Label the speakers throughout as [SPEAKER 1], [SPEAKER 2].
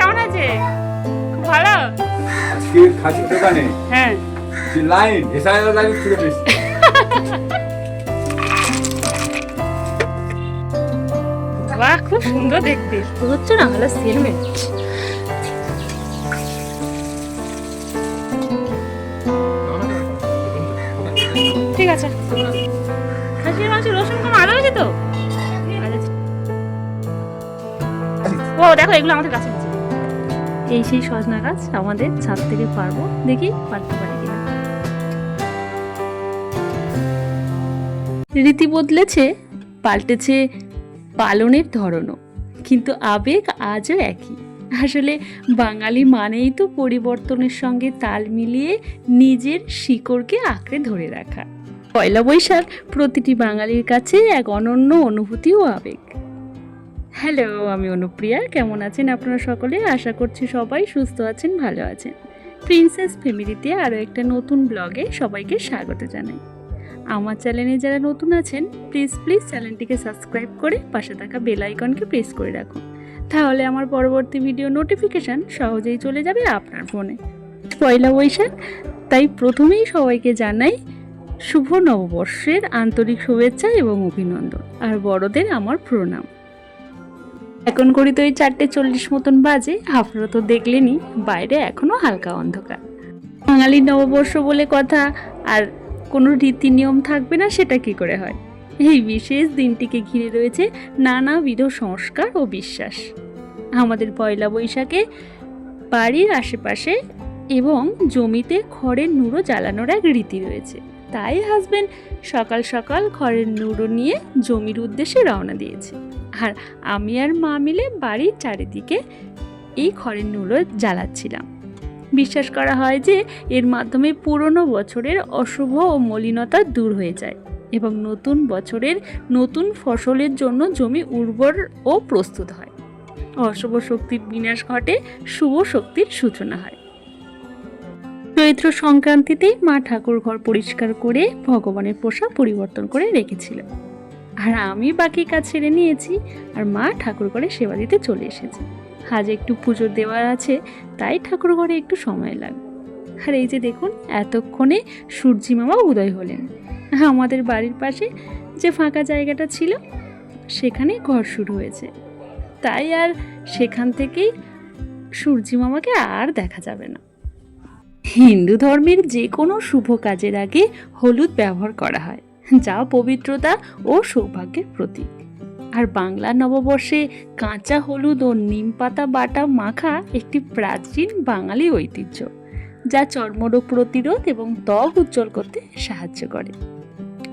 [SPEAKER 1] কেমন আছে? খুব ভালো।
[SPEAKER 2] আজকে খাসির দোকানে
[SPEAKER 1] হ্যাঁ
[SPEAKER 2] যে লাইন এসআই লাইন থেকে বেশি।
[SPEAKER 1] বাহ, খুব সুন্দর দেখতে হচ্ছে না, ভালো সেলমেট। ঠিক আছে, খাসির মাংস রসুন কম আলো আছে তো। ও দেখো, এগুলো আমাদের গাছে আছে। এই সেই সজনা গাছ, আমাদের ছাদ থেকে পারবো, দেখি পারতে পারি কিনা। রীতি বদলেছে, পাল্টেছে পালনের ধরনও, কিন্তু আবেগ আজও একই। আসলে বাঙালি মানেই তো পরিবর্তনের সঙ্গে তাল মিলিয়ে নিজের শিকড়কে আঁকড়ে ধরে রাখা। পয়লা বৈশাখ প্রতিটি বাঙালির কাছে এক অনন্য অনুভূতি ও আবেগ। হ্যালো, আমি অনুপ্রিয়া। কেমন আছেন আপনারা সকলে? আশা করছি সবাই সুস্থ আছেন, ভালো আছেন। প্রিন্সেস ফ্যামিলিতে আরও একটা নতুন ব্লগে সবাইকে স্বাগত জানাই। আমার চ্যানেলে যারা নতুন আছেন, প্লিজ চ্যানেলটিকে সাবস্ক্রাইব করে পাশে থাকা বেল আইকনকে প্রেস করে রাখুন, তাহলে আমার পরবর্তী ভিডিও নোটিফিকেশান সহজেই চলে যাবে আপনার ফোনে। পয়লা বৈশাখ, তাই প্রথমেই সবাইকে জানাই শুভ নববর্ষের আন্তরিক শুভেচ্ছা এবং অভিনন্দন, আর বড়দের আমার প্রণাম। এখন করি তো এই 4:40 মতন বাজে। আপনারা তো দেখলেনই, বাইরে এখনো হালকা অন্ধকার। বাঙালির নববর্ষ বলে কথা, আর কোনো রীতি নিয়ম থাকবে না সেটা কি করে হয়? এই বিশেষ দিনটিকে ঘিরে রয়েছে নানাবিধ সংস্কার ও বিশ্বাস। আমাদের পয়লা বৈশাখে বাড়ির আশেপাশে এবং জমিতে খড়ের নুড়ো জ্বালানোর এক রীতি রয়েছে। তাই হাজবেন্ড সকাল সকাল খড়ের নুড়ো নিয়ে জমির উদ্দেশ্যে রওনা দিয়েছে, আর আমি আর মা মিলে বাড়ির চারিদিকে এই খড়ের নুড়ো জ্বালাচ্ছিলাম। বিশ্বাস করা হয় যে এর মাধ্যমে পুরনো বছরের অশুভ ও মলিনতা দূর হয়ে যায় এবং নতুন বছরের নতুন ফসলের জন্য জমি উর্বর ও প্রস্তুত হয়। অশুভ শক্তির বিনাশ ঘটে, শুভ শক্তির সূচনা হয়। চৈত্র সংক্রান্তিতেই মা ঠাকুর ঘর পরিষ্কার করে ভগবানের পোশাক পরিবর্তন করে রেখেছিল, আর আমি বাকি কাজ ছেড়ে নিয়েছি, আর মা ঠাকুর ঘরে সেবা দিতে চলে এসেছে। আজ একটু পুজো দেওয়ার আছে, তাই ঠাকুর ঘরে একটু সময় লাগবে। আর এই যে দেখুন, এতক্ষণে সূর্যি মামা উদয় হলেন। আমাদের বাড়ির পাশে যে ফাঁকা জায়গাটা ছিল সেখানে ঘর শুরু হয়েছে, তাই আর সেখান থেকেই সূর্যি মামাকে আর দেখা যাবে না। হিন্দু ধর্মের যে কোনো শুভ কাজের আগে হলুদ ব্যবহার করা হয়, যা পবিত্রতা ও সৌভাগ্যের প্রতীক। আর বাংলা নববর্ষে কাঁচা হলুদ ও নিম পাতা বাটা মাখা একটি প্রাচীন বাঙালি ঐতিহ্য, যা চর্মরোগ প্রতিরোধ এবং ত্বক উজ্জ্বল করতে সাহায্য করে।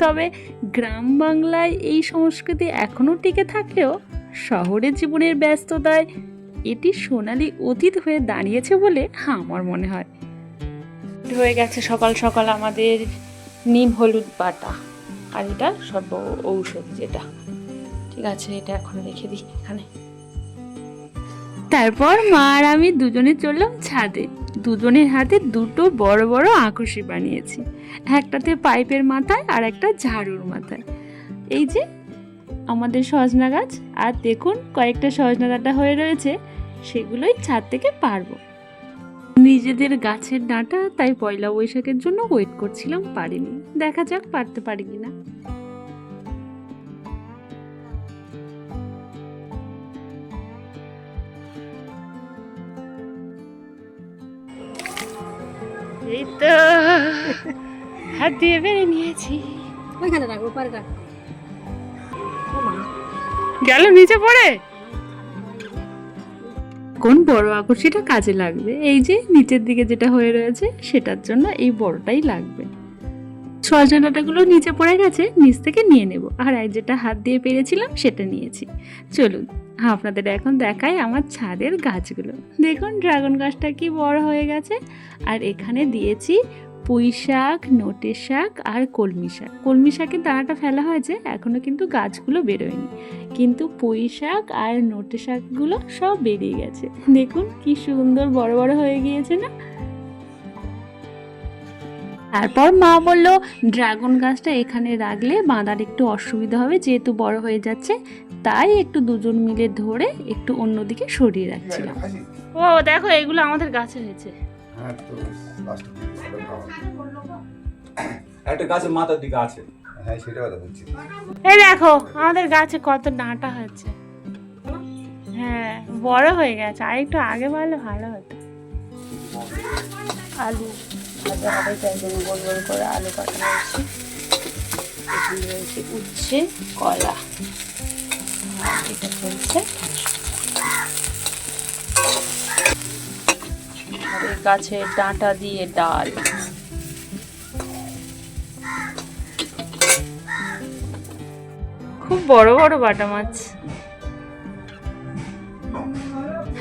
[SPEAKER 1] তবে গ্রাম বাংলায় এই সংস্কৃতি এখনও টিকে থাকলেও শহরের জীবনের ব্যস্ততায় এটি সোনালি অতীত হয়ে দাঁড়িয়েছে বলে আমার মনে হয়। হয়ে গেছে সকাল সকাল আমাদের নিম হলুদ বাটা, আর এটা সর্ব ঔষধি যেটা। ঠিক আছে, এটা এখন রেখে দিই এখানে। তারপর মা আর আমি দুজনে চললাম ছাদে। দুজনের হাতে দুটো বড় বড় আঁকুশি বানিয়েছি, একটাতে পাইপের মাথায় আর একটা ঝাড়ুর মাথায়। এই যে আমাদের সজনা গাছ, আর দেখুন কয়েকটা সজনা ডাঁটা হয়ে রয়েছে, সেগুলোই ছাদ থেকে পারবো। নিজেদের গাছের ডাঁটা, তাই পয়লা বৈশাখের জন্য ওয়েট করছিলাম, পারিনি। দেখা যাক পারতে পারি কিনা। এই তো হাত দিয়ে বেড়ে নিয়েছি।
[SPEAKER 3] ওইখানে রাখবো, পারে রাখ।
[SPEAKER 1] গেল নিচে পড়ে। কোন বড় আকর্ষিটা কাজে লাগবে, এই যে নিচের দিকে যেটা হয়ে রয়েছে সেটার জন্য এই বড়টাই লাগবে। সজনা ডাঁটাগুলো নিচে পড়ে গেছে, নিচ থেকে নিয়ে নেব। আর যেটা হাত দিয়ে পেরেছিলাম সেটা নিয়েছি। চলুন আপনাদের এখন দেখাই আমার ছাদের গাছগুলো। দেখুন ড্রাগন গাছটা কি বড় হয়ে গেছে। আর এখানে দিয়েছি পুঁই শাক, নোটে শাক আর কলমি শাক। কলমি শাকের দানাটা ফেলা হয়েছে, এখনও কিন্তু গাছগুলো বেরোয়নি, কিন্তু পুঁই শাক আর নোটে শাকগুলো সব বেরিয়ে গেছে। দেখুন কি সুন্দর বড় বড় হয়ে গিয়েছে না। তারপর মা বলল ড্রাগন গাছটা এখানে রাখলে বাঁধার একটু অসুবিধা হবে, যেহেতু বড় হয়ে যাচ্ছে, তাই একটু দুজন মিলে ধরে একটু অন্যদিকে সরিয়ে রাখছিলাম। ও দেখো এগুলো আমাদের গাছে হয়েছে।
[SPEAKER 2] হ্যাঁ তো লাস্ট দিকে সবাই খাওয়া একটা গাছের মাথার দিকে আছে। হ্যাঁ সেটা কথা বলছি।
[SPEAKER 1] এই দেখো আমাদের গাছে কত ডাঁটা হয়েছে। হ্যাঁ বড় হয়ে গেছে, আর একটু আগে বললে ভালো হতো। আলু ভাজা হবে তাই জন্য গোল গোল করে আলু কাটা হয়েছে। এখানে রয়েছে উচ্ছে, কলা, আর এটা চলছে। আর এই গাছের ডাঁটা দিয়ে ডাল। খুব বড় বড় বাটা মাছ।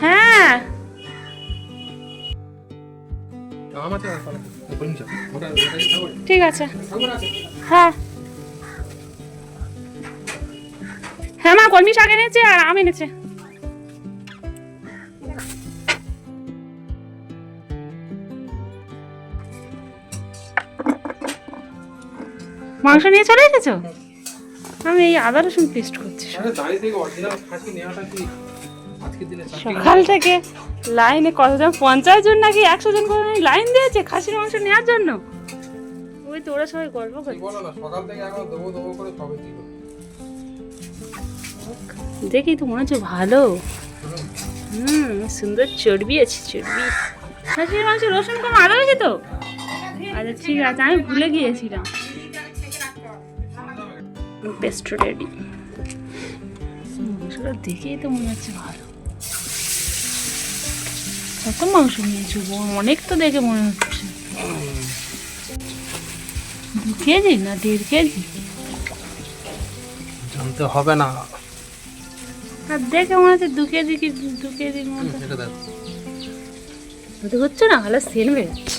[SPEAKER 1] হ্যাঁ ঠিক আছে। হ্যাঁ হ্যাঁ মা কলমি শাক এনেছে আর আম এনেছে। মাংস নিয়ে চলে এসেছো? আমি এই আদা রসুন পেস্ট করছি। সকাল থেকে লাইনে কতজন, 50 জন নাকি 100 জন করে লাইন দিয়েছে খাসির মাংস নেওয়ার জন্য। ওই তো ওরা সবাই গল্প করছে। দেখি তো মনে হচ্ছে ভালো। সুন্দর চর্বি আছে, চর্বি। খাসির মাংস রসুন কম আদা হয়েছে তো? আচ্ছা ঠিক আছে, আমি ভুলে গিয়েছিলাম। Paste ready. মাংসটা দেখেই তো মনে হচ্ছে ভালো। কত মাংস নিয়েছো? অনেক তো দেখে মনে হচ্ছে। 2 কেজি না 1.5 কেজি?
[SPEAKER 4] জানতে হবে না।
[SPEAKER 1] আর দেখে মনে হচ্ছে 2 কেজি কি 2 কেজির মতো। এটা হচ্ছে না, ভালো সেল বেরোচ্ছে।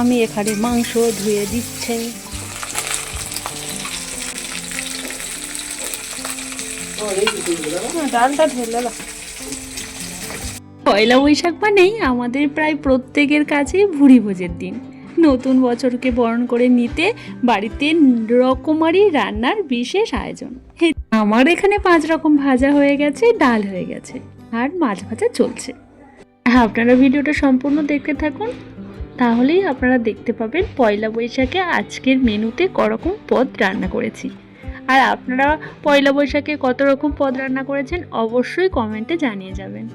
[SPEAKER 1] আমি এখানে মাংস ধুয়ে দিচ্ছে। ডালটা ঢেলে দাও। পয়লা বৈশাখ মানেই আমাদের প্রায় প্রত্যেকের কাছেই ভুরি ভোজের দিন। নতুন বছরকে বরণ করে নিতে বাড়িতে রকমারি রান্নার বিশেষ আয়োজন। আমার এখানে 5 রকম ভাজা হয়ে গেছে, ডাল হয়ে গেছে, আর মাছ ভাজা চলছে। আপনারা ভিডিওটা সম্পূর্ণ দেখতে থাকুন, তাহলেই আপনারা দেখতে পাবেন পয়লা বৈশাখে আজকের মেনুতে করকম পদ রান্না করেছি। আর আপনারা পয়লা বৈশাখে কত রকম পদ রান্না করেছেন অবশ্যই কমেন্টে জানিয়ে যাবেন।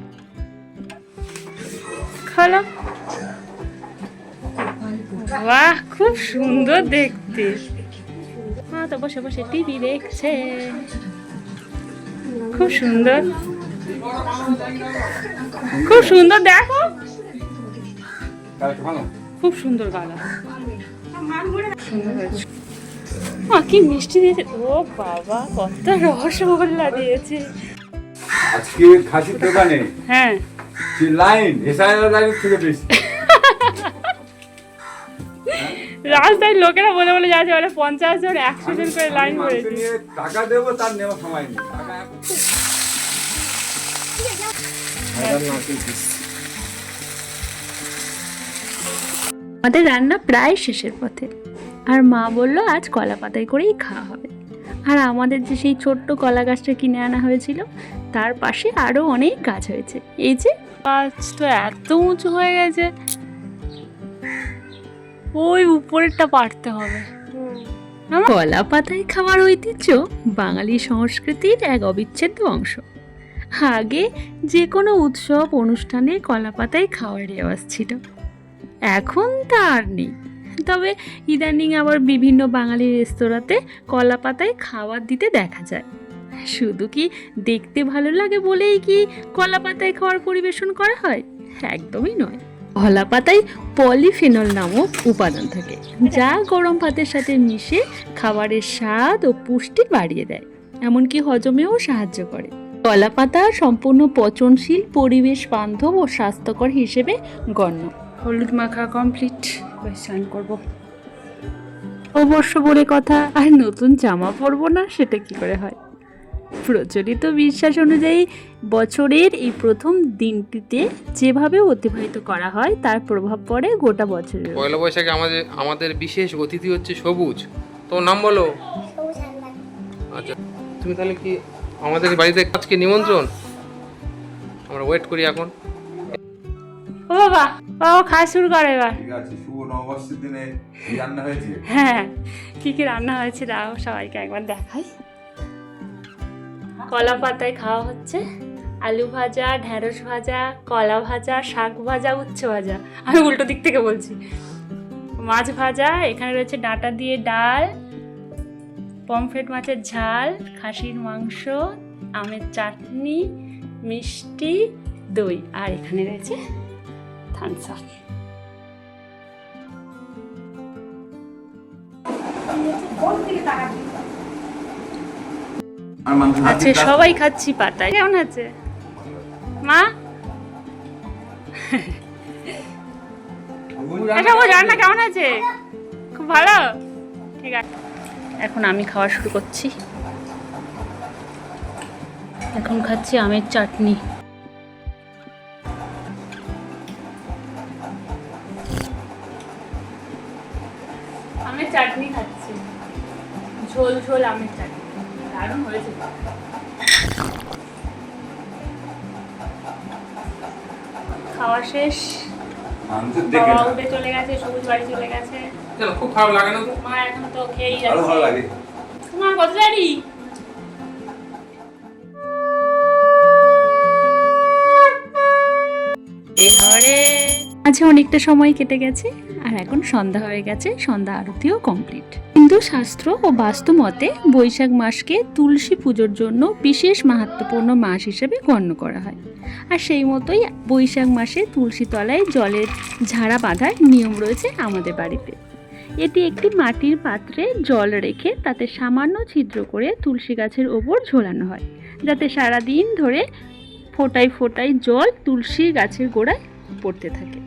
[SPEAKER 1] খালা বাহ, খুব সুন্দর দেখতে। মা তো বসে বসে টিভি দেখছে। খুব সুন্দর, খুব সুন্দর। দেখো খুব সুন্দর কালার, সুন্দর হয়েছে। মা কি মিষ্টি দিয়েছে! ও বাবা, কত রসগোল্লা দিয়েছে
[SPEAKER 2] আজকে খাসির দোকানে।
[SPEAKER 1] হ্যাঁ
[SPEAKER 2] লাইন এসআইআর লাইন থেকে বেশি।
[SPEAKER 1] রাস্তায় লোকেরা বলে বলে যাচ্ছে, বলে 50 জন 100 জন করে লাইন করেছে।
[SPEAKER 2] টাকা দেবো তার নেওয়ার সময় নেই।
[SPEAKER 1] আমাদের রান্না প্রায় শেষের পথে, আর মা বলল আজ কলা পাতায় করেই খাওয়া হবে। আর আমাদের যে সেই ছোট্ট কলা গাছটা কিনে আনা হয়েছিল, তার পাশে আরো অনেক গাছ হয়েছে। এই যে গাছ তো এত উঁচু হয়ে গেছে, ওই উপরেরটা পারতে হবে। কলা পাতায় খাওয়ার ঐতিহ্য বাঙালি সংস্কৃতির এক অবিচ্ছেদ্য অংশ। আগে যে কোনো উৎসব অনুষ্ঠানে কলা পাতায় খাওয়ার রেওয়াজ ছিল, এখন তা আর নেই। তবে ইদানিং আবার বিভিন্ন বাঙালি রেস্তোরাঁতে কলা পাতায় খাবার দিতে দেখা যায়। শুধু কি দেখতে ভালো লাগে বলেই কি কলা পাতায় খাবার পরিবেশন করা হয়? একদমই নয়। কলা পাতায় পলিফেনল নামক উপাদান থাকে, যা গরম ভাতের সাথে মিশে খাবারের স্বাদ ও পুষ্টি বাড়িয়ে দেয়, এমনকি হজমেও সাহায্য করে। কলা পাতা সম্পূর্ণ পচনশীল, পরিবেশ বান্ধব ও স্বাস্থ্যকর হিসেবে গণ্য। হলুদ মাখা কমপ্লিট, স্নান করবো। অবশ্য বলে কথা, আর নতুন জামা পরবো না সেটা কি করে হয়? প্রচলিত বিশ্বাস অনুযায়ী বছরের এই প্রথম দিনটিতে যেভাবে অতিবাহিত করা হয় তার প্রভাব পড়ে গোটা বছরের।
[SPEAKER 4] পয়লা বৈশাখে আমাদের বিশেষ অতিথি হচ্ছে সবুজ। তোর নাম বলো? আচ্ছা, তুমি তাহলে কি আমাদের বাড়িতে আজকে নিমন্ত্রণ? আমরা ওয়েট করি এখন।
[SPEAKER 1] ও বাবা, বাবা খাওয়া শুরু করে এবার।
[SPEAKER 2] ঠিক আছে, শুভ নববর্ষের দিনে কি রান্না হয়েছে?
[SPEAKER 1] হ্যাঁ, কি কি রান্না হয়েছে দাও সবাইকে একবার দেখাই। কলা পাতায় খাওয়া হচ্ছে, আলু ভাজা, ঢেঁড়স ভাজা, কলা ভাজা, শাক ভাজা, উচ্ছে ভাজা, আমি উল্টো দিক থেকে বলছি, মাছ ভাজা, এখানে রয়েছে ডাঁটা দিয়ে ডাল, পমফ্রেট মাছের ঝাল, খাসির মাংস, আমের চাটনি, মিষ্টি, দই, আর এখানে রয়েছে থামস আপ। আচ্ছা, সবাই খাচ্ছি পাতায়। কেমন আছে মা? আচ্ছা, ও রান্না কেমন আছে? খুব ভালো, ঠিক আছে। এখন আমি খাওয়া শুরু করছি। এখন খাচ্ছি আমের চাটনি। আমের চাটনি খাচ্ছি, ঝোল ঝোল আমের চাটনি, দারুণ হয়েছে। খাওয়া শেষ, বাবা উঠে চলে গেছে, সবুজ বাড়ি চলে গেছে।
[SPEAKER 4] খুব ভালো লাগে না তো?
[SPEAKER 1] মা এখন তো খেয়েই
[SPEAKER 2] ভালো
[SPEAKER 1] যাচ্ছে।
[SPEAKER 2] লাগে।
[SPEAKER 1] মা কত জানি ঘরে আজ অনেকটা সময় কেটে গেছে, আর এখন সন্ধ্যা হয়ে গেছে, সন্ধ্যা আরতিও কমপ্লিট। হিন্দু শাস্ত্র ও বাস্তু মতে বৈশাখ মাসকে তুলসী পুজোর জন্য বিশেষ মাহাত্ম্যপূর্ণ মাস হিসেবে গণ্য করা হয়। আর সেই মতোই বৈশাখ মাসে তুলসী তলায় জলের ঝাড়া বাঁধার নিয়ম রয়েছে আমাদের বাড়িতে। এটি একটি মাটির পাত্রে জল রেখে তাতে সামান্য ছিদ্র করে তুলসী গাছের ওপর ঝোলানো হয়, যাতে সারাদিন ধরে ফোঁটায় ফোঁটায় জল তুলসী গাছের গোড়ায় পড়তে থাকে।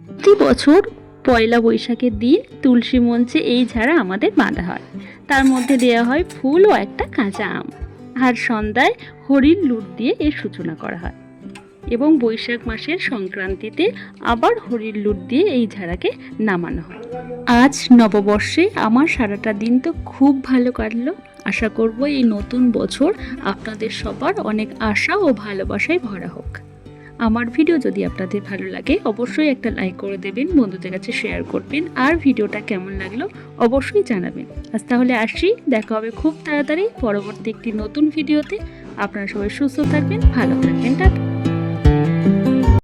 [SPEAKER 1] প্রতি বছর পয়লা বৈশাখের দিন তুলসী মঞ্চে এই ঝাড়া আমাদের বাঁধা হয়। তার মধ্যে দেওয়া হয় ফুল ও একটা কাঁচা আম, আর সন্ধ্যায় হরিণ লুট দিয়ে এর সূচনা করা হয়। এবং বৈশাখ মাসের সংক্রান্তিতে আবার হরিণ লুট দিয়ে এই ঝাড়াকে নামানো হয়। আজ নববর্ষে আমার সারাটা দিন তো খুব ভালো কাটলো। আশা করব এই নতুন বছর আপনাদের সবার অনেক আশা ও ভালোবাসায় ভরা হোক। আমার ভিডিও যদি আপনাদের ভালো লাগে অবশ্যই একটা লাইক করে দেবেন, বন্ধুদের কাছে শেয়ার করবেন, আর ভিডিওটা কেমন লাগলো অবশ্যই জানাবেন। আজ তাহলে আসি, দেখা হবে খুব তাড়াতাড়ি পরবর্তী একটি নতুন ভিডিওতে। আপনারা সবাই সুস্থ থাকবেন, ভালো থাকবেন, টাটা।